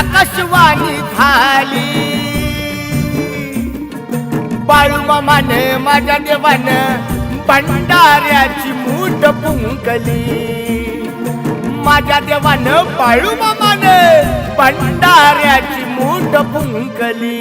आकाशवाणी झाली बाळूमामाने माझ्या देवानं भंडाऱ्याची मूठ फुंकली माझ्या देवानं बाळूमामाने भंडाऱ्याची मूठ फुंकली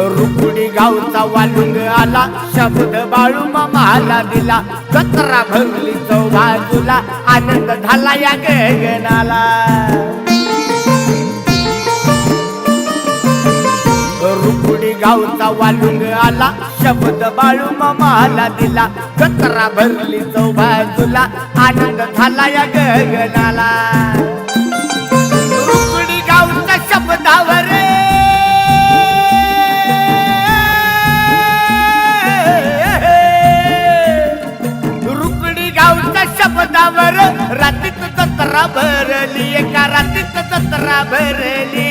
रुपडी गावचा वालुंग आला शब्द बाळूमामाला दिला जत्रा भरली चौबाजूला आनंद झाला या गगनाला रुपडी गावचा वालुंग आला शब्द बाळूमामाला दिला जत्रा भरली चौबाजूला आनंद झाला या गगनाला रुपडी गावच्या शब्दावर शब्दावर रातीत जत्रा भरली एका रातीत जत्रा भरली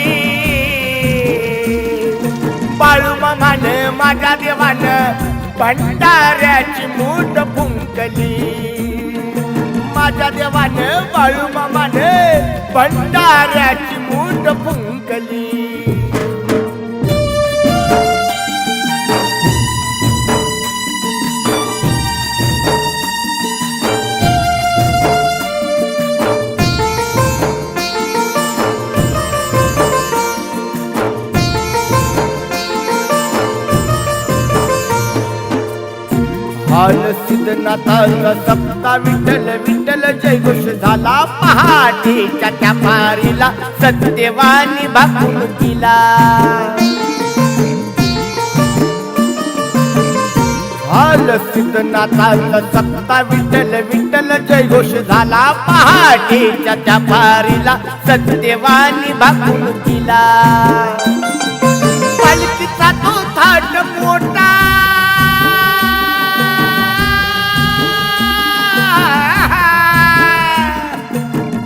बाळूमामानं माझ्या देवानं भंडाऱ्याची मूठ फुंकली माझ्या देवानं बाळूमामानं भंडाऱ्याची मूठ फुंकली हाल सिद्धनाथाचा सप्ता विठ्ठल विठ्ठल जयघोष झाला पहाटेच्या त्या पारीला सत्यवानी भाकुंकीला हाल सिद्धनाथाचा सप्ता विठ्ठल विठ्ठल जयघोष झाला पहाटेच्या त्या पारीला सत्यवानी भाकुंकीला पालखीचा तो थाट मोठा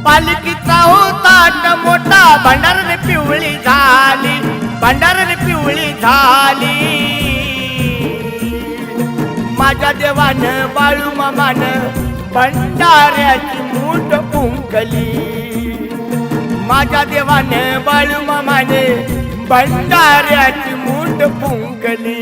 पालखीचा होता मोठा भंडाराने पिवळी झाली भंडाराने पिवळी झाली माझ्या देवानं बाळूमामानं भंडाऱ्याची मूठ फुंकली माझ्या देवानं बाळूमामाने भंडाऱ्याची मूठ फुंकली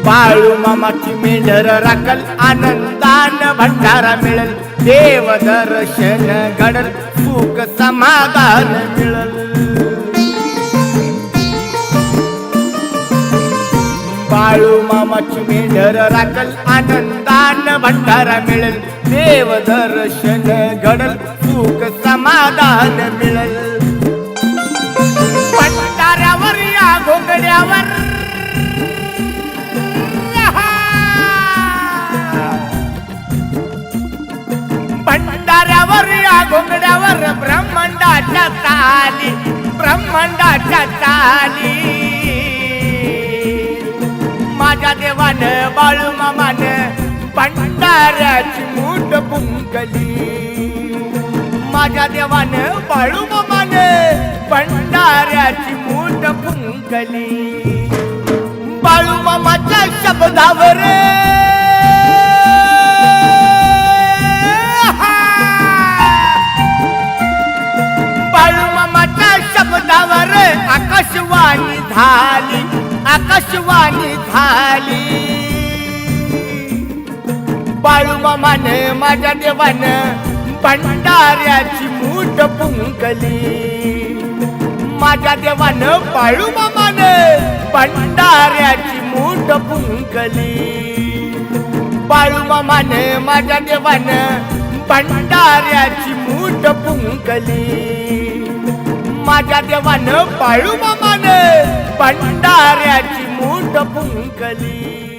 बाळूमामाची मेंढर राखल आनंदान भंडारा मिळल देव दर्शन घडल सुख समाधान मिळल बाळूमामाची मेंढर राखल आनंदान भंडारा मिळल देव दर्शन घडल सुख समाधान मिळल भंडाऱ्यावर या घोंगड्यावर भंडाऱ्यावर या घोंगड्यावर ब्रह्मांडाच्या चाली ब्रह्मांडाच्या चाली माझ्या देवानं बाळूमामानं भंडाऱ्याची मूठ फुंकली माझ्या देवानं बाळूमामानं भंडाऱ्याची मूठ फुंकली बाळूमामाच्या शब्दावर शब्दावर आकाशवाणी झाली आकाशवाणी झाली बाळूमामानं माझ्या देवानं भंडाऱ्याची मूठ फुंकली माझ्या देवानं बाळूमामानं भंडाऱ्याची मूठ फुंकली बाळूमामानं माझ्या देवानं भंडाऱ्याची मूठ फुंकली माझ्या देवानं बाळूमामानं भंडाऱ्याची मूठ फुंकली.